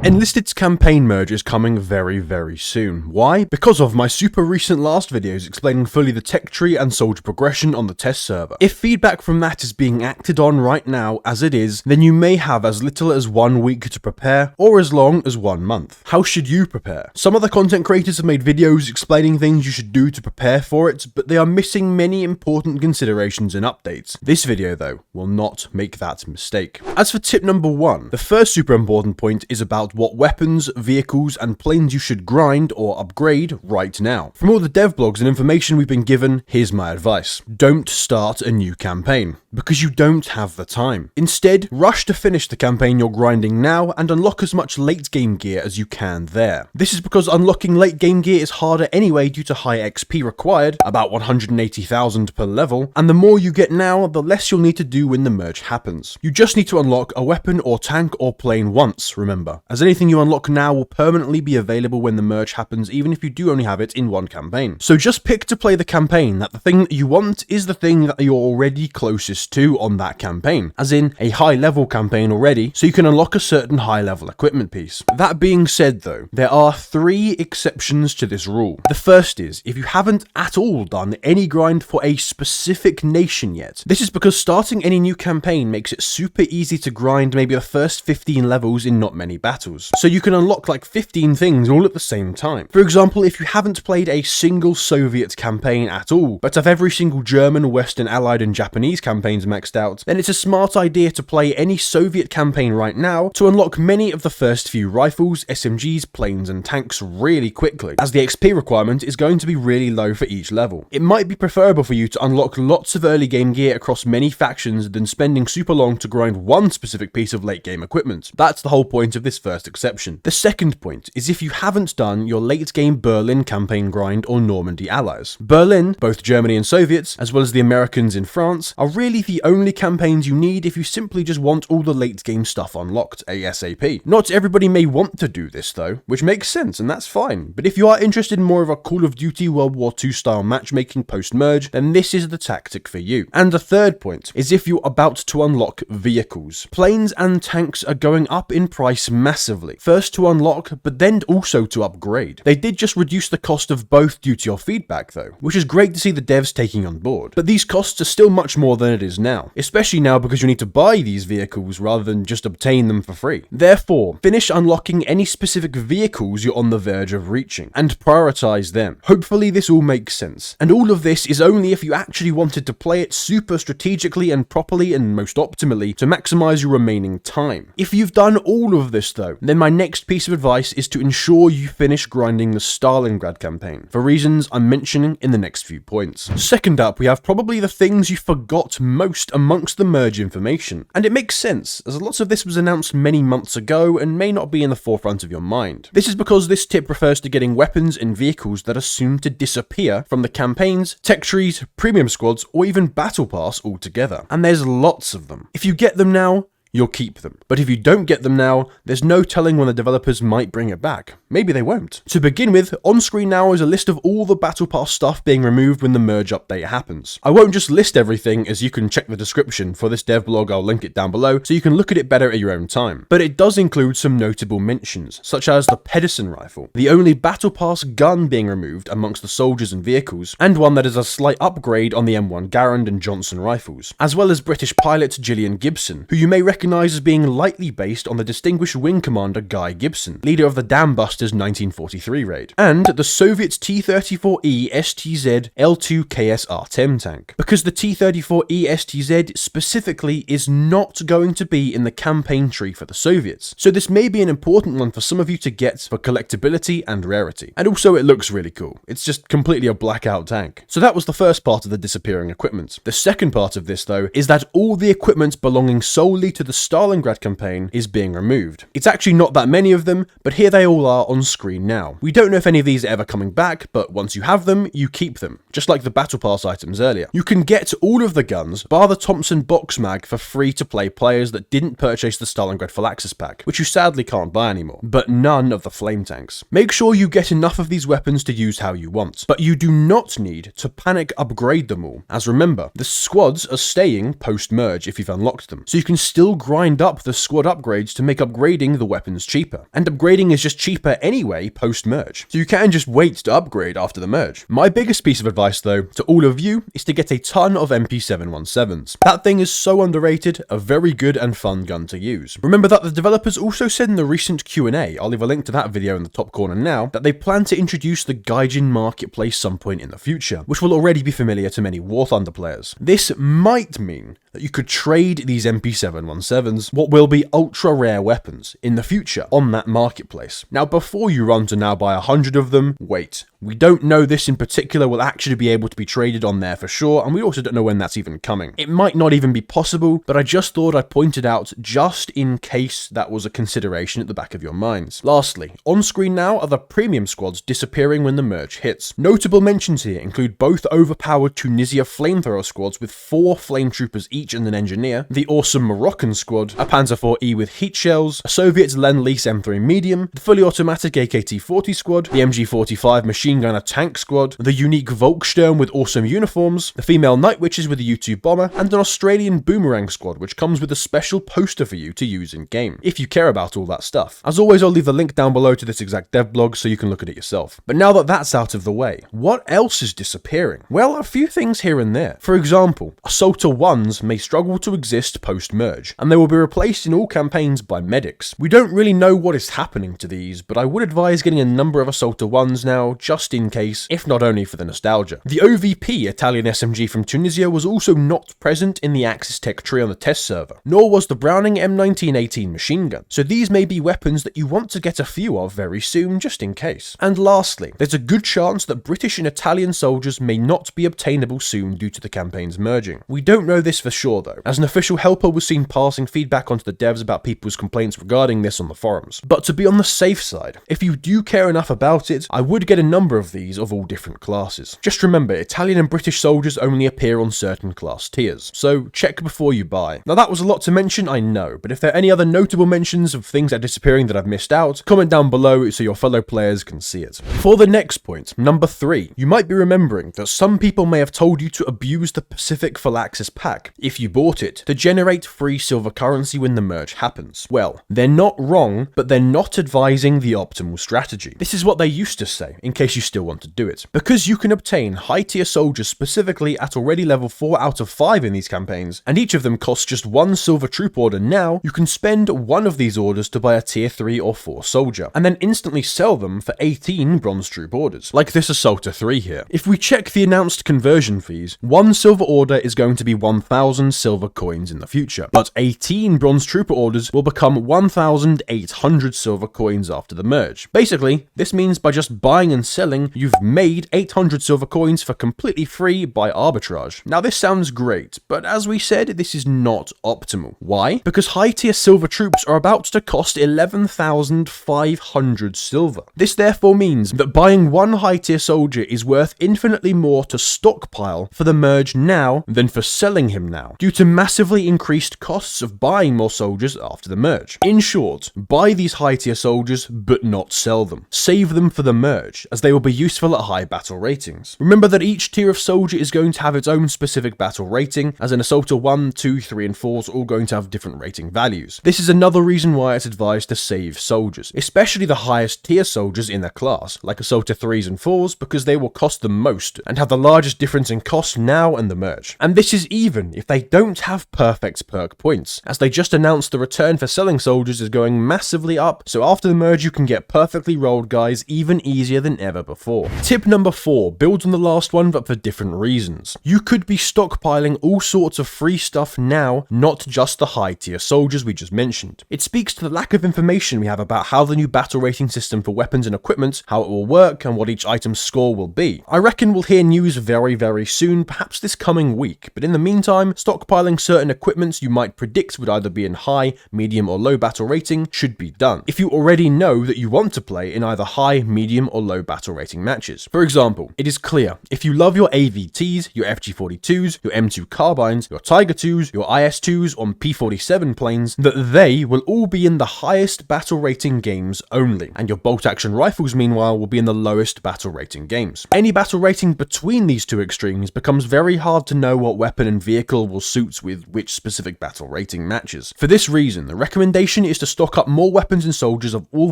Enlisted's campaign merge is coming very soon. Why? Because of my super recent last videos explaining fully the tech tree and soldier progression on the test server. If feedback from that is being acted on right now as it is, then you may have as little as 1 week to prepare, or as long as 1 month. How should you prepare? Some other content creators have made videos explaining things you should do to prepare for it, but they are missing many important considerations and updates. This video though will not make that mistake. As for tip number 1, the first super important point is about what weapons, vehicles, and planes you should grind or upgrade right now. From all the dev blogs and information we've been given, here's my advice. Don't start a new campaign, because you don't have the time. Instead, rush to finish the campaign you're grinding now and unlock as much late game gear as you can there. This is because unlocking late game gear is harder anyway due to high XP required, about 180,000 per level, and the more you get now, the less you'll need to do when the merge happens. You just need to unlock a weapon or tank or plane once, remember, as anything you unlock now will permanently be available when the merge happens, even if you do only have it in one campaign. So just pick to play the campaign that the thing that you want is the thing that you're already closest to on that campaign, as in a high level campaign already, so you can unlock a certain high level equipment piece. That being said though, there are 3 exceptions to this rule. The first is, if you haven't at all done any grind for a specific nation yet. This is because starting any new campaign makes it super easy to grind maybe the first 15 levels in not many battles. So you can unlock like 15 things all at the same time. For example, if you haven't played a single Soviet campaign at all, but have every single German, Western, Allied and Japanese campaigns maxed out, then it's a smart idea to play any Soviet campaign right now to unlock many of the first few rifles, SMGs, planes and tanks really quickly, as the XP requirement is going to be really low for each level. It might be preferable for you to unlock lots of early game gear across many factions than spending super long to grind one specific piece of late game equipment. That's the whole point of this first exception. The second point is if you haven't done your late game Berlin campaign grind or Normandy allies. Berlin, both Germany and Soviets, as well as the Americans in France, are really the only campaigns you need if you simply just want all the late game stuff unlocked ASAP. Not everybody may want to do this though, which makes sense and that's fine, but if you are interested in more of a Call of Duty World War II style matchmaking post-merge, then this is the tactic for you. And the third point is if you're about to unlock vehicles. Planes and tanks are going up in price massively. First to unlock, but then also to upgrade. They did just reduce the cost of both due to your feedback though, which is great to see the devs taking on board. But these costs are still much more than it is now, especially now because you need to buy these vehicles rather than just obtain them for free. Therefore, finish unlocking any specific vehicles you're on the verge of reaching, and prioritize them. Hopefully this all makes sense. And all of this is only if you actually wanted to play it super strategically and properly and most optimally to maximize your remaining time. If you've done all of this though, then my next piece of advice is to ensure you finish grinding the Stalingrad campaign, for reasons I'm mentioning in the next few points. Second up, we have probably the things you forgot most amongst the merge information. And it makes sense, as lots of this was announced many months ago and may not be in the forefront of your mind. This is because this tip refers to getting weapons and vehicles that are soon to disappear from the campaigns, tech trees, premium squads, or even battle pass altogether. And there's lots of them. If you get them now, you'll keep them. But if you don't get them now, there's no telling when the developers might bring it back. Maybe they won't. To begin with, on screen now is a list of all the Battle Pass stuff being removed when the merge update happens. I won't just list everything, as you can check the description for this dev blog, I'll link it down below, so you can look at it better at your own time. But it does include some notable mentions, such as the Pedersen rifle, the only Battle Pass gun being removed amongst the soldiers and vehicles, and one that is a slight upgrade on the M1 Garand and Johnson rifles, as well as British pilot Gillian Gibson, who you may recognise as being lightly based on the distinguished wing commander Guy Gibson, leader of the Dam Busters 1943 raid, and the Soviet T-34E STZ L2 KSR-10 tank, because the T-34E STZ specifically is not going to be in the campaign tree for the Soviets, so this may be an important one for some of you to get for collectability and rarity. And also it looks really cool, it's just completely a blackout tank. So that was the first part of the disappearing equipment. The second part of this though is that all the equipment belonging solely to the Stalingrad campaign is being removed. It's actually not that many of them, but here they all are on screen now. We don't know if any of these are ever coming back, but once you have them, you keep them, just like the Battle Pass items earlier. You can get all of the guns, bar the Thompson box mag, for free to play players that didn't purchase the Stalingrad Phalanxes pack, which you sadly can't buy anymore, but none of the flame tanks. Make sure you get enough of these weapons to use how you want, but you do not need to panic upgrade them all, as remember, the squads are staying post-merge if you've unlocked them, so you can still grind up the squad upgrades to make upgrading the weapons cheaper. And upgrading is just cheaper anyway post-merge, so you can just wait to upgrade after the merge. My biggest piece of advice though, to all of you, is to get a ton of MP717s. That thing is so underrated, a very good and fun gun to use. Remember that the developers also said in the recent Q&A, I'll leave a link to that video in the top corner now, that they plan to introduce the Gaijin marketplace some point in the future, which will already be familiar to many War Thunder players. This might mean that you could trade these MP717s, what will be ultra rare weapons, in the future on that marketplace. Now before you run to now buy 100 of them, wait. We don't know this in particular will actually be able to be traded on there for sure, and we also don't know when that's even coming. It might not even be possible, but I just thought I'd point it out just in case that was a consideration at the back of your minds. Lastly, on screen now are the premium squads disappearing when the merge hits. Notable mentions here include both overpowered Tunisia flamethrower squads with 4 flame troopers each and an engineer, the awesome Moroccan squad, a Panzer IV-E with heat shells, a Soviet Lend-Lease M3 medium, the fully automatic AKT-40 squad, the MG45 machine gunner tank squad, the unique Volkssturm with awesome uniforms, the female Night Witches with a U2 bomber, and an Australian boomerang squad which comes with a special poster for you to use in game, if you care about all that stuff. As always, I'll leave the link down below to this exact dev blog so you can look at it yourself. But now that that's out of the way, what else is disappearing? Well, a few things here and there. For example, Assaulter 1s may struggle to exist post-merge, and they will be replaced in all campaigns by medics. We don't really know what is happening to these, but I would advise getting a number of Assaulter 1s now, just in case, if not only for the nostalgia. The OVP Italian SMG from Tunisia was also not present in the Axis tech tree on the test server, nor was the Browning M1918 machine gun, so these may be weapons that you want to get a few of very soon, just in case. And lastly, there's a good chance that British and Italian soldiers may not be obtainable soon due to the campaigns merging. We don't know this for sure though, as an official helper was seen passing feedback onto the devs about people's complaints regarding this on the forums. But to be on the safe side, if you do care enough about it, I would get a number of these of all different classes. Just remember, Italian and British soldiers only appear on certain class tiers, so check before you buy. Now that was a lot to mention, I know, but if there are any other notable mentions of things that are disappearing that I've missed out, comment down below so your fellow players can see it. For the next point, number 3, you might be remembering that some people may have told you to abuse the Pacific Phalanxis pack, if you bought it, to generate free silver currency when the merge happens. Well, they're not wrong, but they're not advising the optimal strategy. This is what they used to say, in case you still want to do it. Because you can obtain high tier soldiers specifically at already level 4 out of 5 in these campaigns, and each of them costs just 1 silver troop order now, you can spend one of these orders to buy a tier 3 or 4 soldier, and then instantly sell them for 18 bronze troop orders, like this Assaulter 3 here. If we check the announced conversion fees, 1 silver order is going to be 1,000 silver coins in the future, but 18 bronze trooper orders will become 1,800 silver coins after the merge. Basically, this means by just buying and selling, you've made 800 silver coins for completely free by arbitrage. Now this sounds great, but as we said, this is not optimal. Why? Because high tier silver troops are about to cost 11,500 silver. This therefore means that buying one high tier soldier is worth infinitely more to Stockpile for the merge now than for selling him now, due to massively increased costs of buying more soldiers after the merge. In short, buy these high tier soldiers, but not sell them. Save them for the merge, as they will be useful at high battle ratings. Remember that each tier of soldier is going to have its own specific battle rating, as an Assaulter 1, 2, 3, and 4 are all going to have different rating values. This is another reason why it's advised to save soldiers, especially the highest tier soldiers in their class, like Assaulter 3s and 4s, because they will cost the most and have the largest difference in cost now and the merge. And this is even if they don't have perfect perk points, as they just announced the return for selling soldiers is going massively up, so after the merge you can get perfectly rolled guys even easier than ever before. Tip number 4 builds on the last one but for different reasons. You could be stockpiling all sorts of free stuff now, not just the high tier soldiers we just mentioned. It speaks to the lack of information we have about how the new battle rating system for weapons and equipment, how it will work, and what each item's score will be. I reckon we'll hear news very soon, perhaps this coming week, but in the meantime, stockpiling certain equipments you might predict would either be in high, medium, or low battle rating should be done, if you already know that you want to play in either high, medium, or low battle rating matches. For example, it is clear, if you love your AVTs, your FG42s, your M2 carbines, your Tiger 2s, your IS2s on P47 planes, that they will all be in the highest battle rating games only, and your bolt action rifles meanwhile will be in the lowest battle rating games. Any battle rating between these two extremes becomes very hard to know what weapon and vehicle will level suits with which specific battle rating matches. For this reason, the recommendation is to stock up more weapons and soldiers of all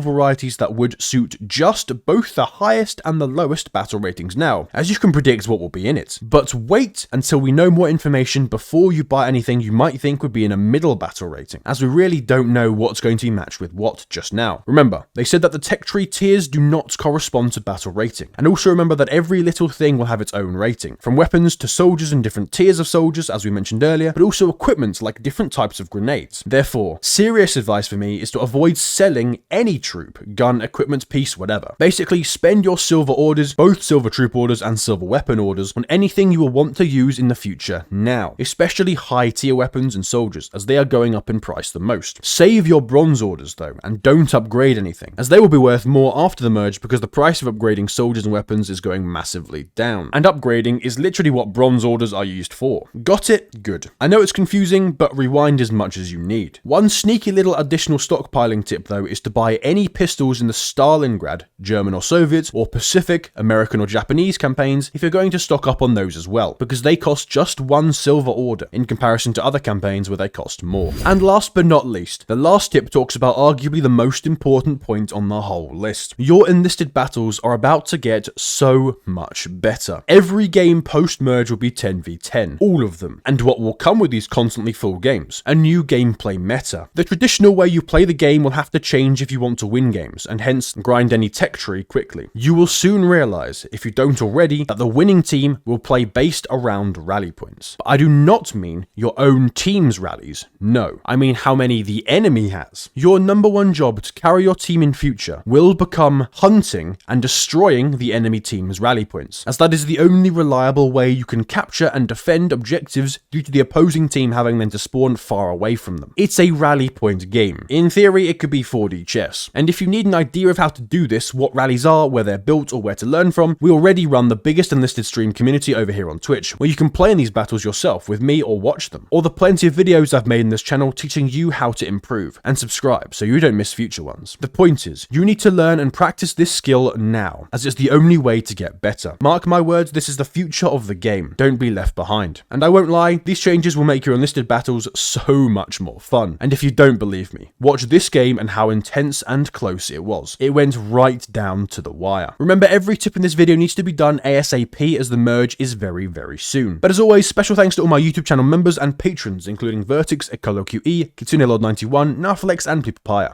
varieties that would suit just both the highest and the lowest battle ratings now, as you can predict what will be in it. But wait until we know more information before you buy anything you might think would be in a middle battle rating, as we really don't know what's going to be matched with what just now. Remember, they said that the tech tree tiers do not correspond to battle rating, and also remember that every little thing will have its own rating, from weapons to soldiers and different tiers of soldiers, as we mentioned earlier, but also equipment like different types of grenades. Therefore, serious advice for me is to avoid selling any troop, gun, equipment, piece, whatever. Basically, spend your silver orders, both silver troop orders and silver weapon orders, on anything you will want to use in the future now, especially high tier weapons and soldiers, as they are going up in price the most. Save your bronze orders though, and don't upgrade anything, as they will be worth more after the merge because the price of upgrading soldiers and weapons is going massively down. And upgrading is literally what bronze orders are used for. Got it? Good. I know it's confusing, but rewind as much as you need. One sneaky little additional stockpiling tip though is to buy any pistols in the Stalingrad, German or Soviet, or Pacific, American or Japanese campaigns if you're going to stock up on those as well, because they cost just 1 silver order in comparison to other campaigns where they cost more. And last but not least, the last tip talks about arguably the most important point on the whole list. Your enlisted battles are about to get so much better. Every game post-merge will be 10v10, all of them. And what will come with these constantly full games? A new gameplay meta. The traditional way you play the game will have to change if you want to win games, and hence grind any tech tree quickly. You will soon realize, if you don't already, that the winning team will play based around rally points. But I do not mean your own team's rallies, no. I mean how many the enemy has. Your number one job to carry your team in future will become hunting and destroying the enemy team's rally points, as that is the only reliable way you can capture and defend objectives due to the opposing team having them to spawn far away from them. It's a rally point game. In theory, it could be 4D chess. And if you need an idea of how to do this, what rallies are, where they're built, or where to learn from, we already run the biggest enlisted stream community over here on Twitch, where you can play in these battles yourself with me or watch them, or the plenty of videos I've made in this channel teaching you how to improve, and subscribe so you don't miss future ones. The point is, you need to learn and practice this skill now, as it's the only way to get better. Mark my words, this is the future of the game. Don't be left behind. And I won't lie, these changes will make your enlisted battles so much more fun. And if you don't believe me, watch this game and how intense and close it was. It went right down to the wire. Remember, every tip in this video needs to be done ASAP as the merge is very, very soon. But as always, special thanks to all my YouTube channel members and patrons, including Vertix, EcoloQE, KitsuneLord91, Narflex, and Papaya.